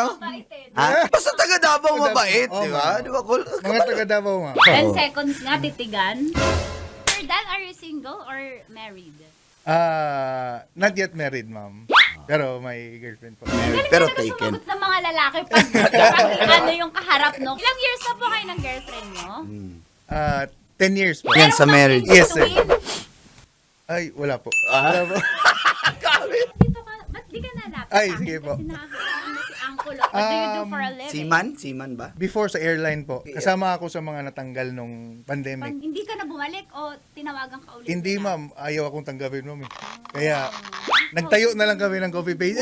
oh. Mabait eh. Ha? Basta taga Davao mabait, Oo, di ba? ma'am. Di ba, cool? Mga taga Davao, ma'am. 10 seconds nga, titigan. Sir Dan, are you single or married? Not yet married, ma'am. Pero may girlfriend po. Galing Pero talaga taken. sumagot ng mga lalaki pag ano yung kaharap, no? Ilang years na po kayo ng girlfriend nyo? 10 years po. Yan sa marriage. Yes, sir. Between? Ay, wala po. Ah? Wala po. Dito ka, ba't di ka nalapit Ay, sa akin? sige po. Kasi nakakailan mo si Uncle. What do you do for a living? Seaman ba? Before sa airline po, kasama ako sa mga natanggal nung pandemic. Hindi ka na bumalik o tinawagan ka ulit? Hindi, nila? ma'am. Ayaw akong tanggapin, ma'am. Kaya, nagtayo na lang kami ng coffee page.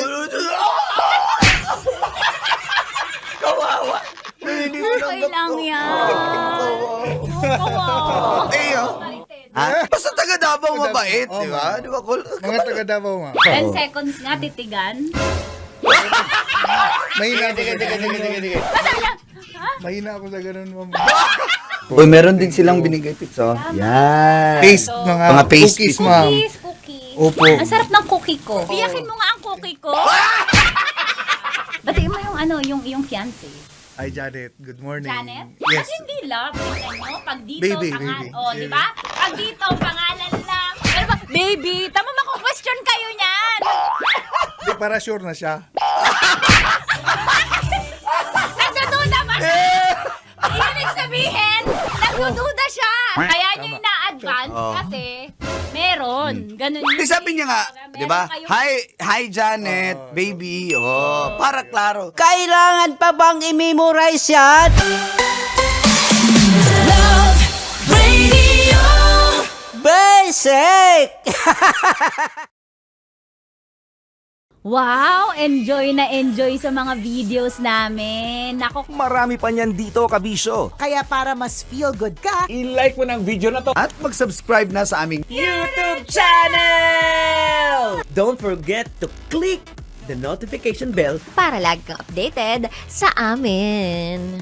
Kawawa. Hindi mo Okay lang yan. Eh, oh. Ha? Basta taga Davao mabait, Oo, di ba? ma'am. Di ba, cool? Mga taga Davao, ma'am. 10 seconds nga, titigan. Mahina ako sa ganun, ma'am. Basta niya, ha? Mahina ako sa ganun, ma'am. Uy, meron din silang binigay pizza. Yan. Paste, mga Mga paste cookies, po. ma'am. Cookies. Opo. Ang sarap ng cookie ko. Piyakin mo nga ang cookie ko. Batiin mo yung ano, yung fiancé. Hi, Janet. Good morning. Janet? Yes. Kasi hindi love. Tingnan nyo. Pag dito, Baby, pangalan. baby. Oh, di ba? Pag dito, pangalan lang. Pero ba, baby, tama mako-question kayo niyan. Di, para sure na siya. Nagdududa pa siya. Ibig sabihin, nagdududa siya. Kaya niya ina-advance Oo. kasi meron. Ganun yun. Di sabi niya nga, Meron di ba? kayong- Hi Janet, baby. Oh, para klaro. Kailangan pa bang i-memorize yan? Basic! Wow, enjoy na enjoy sa mga videos namin. Nako, Marami pa niyan dito, kabisyo. Kaya para mas feel good ka, I-like mo ng video na to. At mag-subscribe na sa aming YouTube channel! Don't forget to click the notification bell para lagi kang updated sa amin.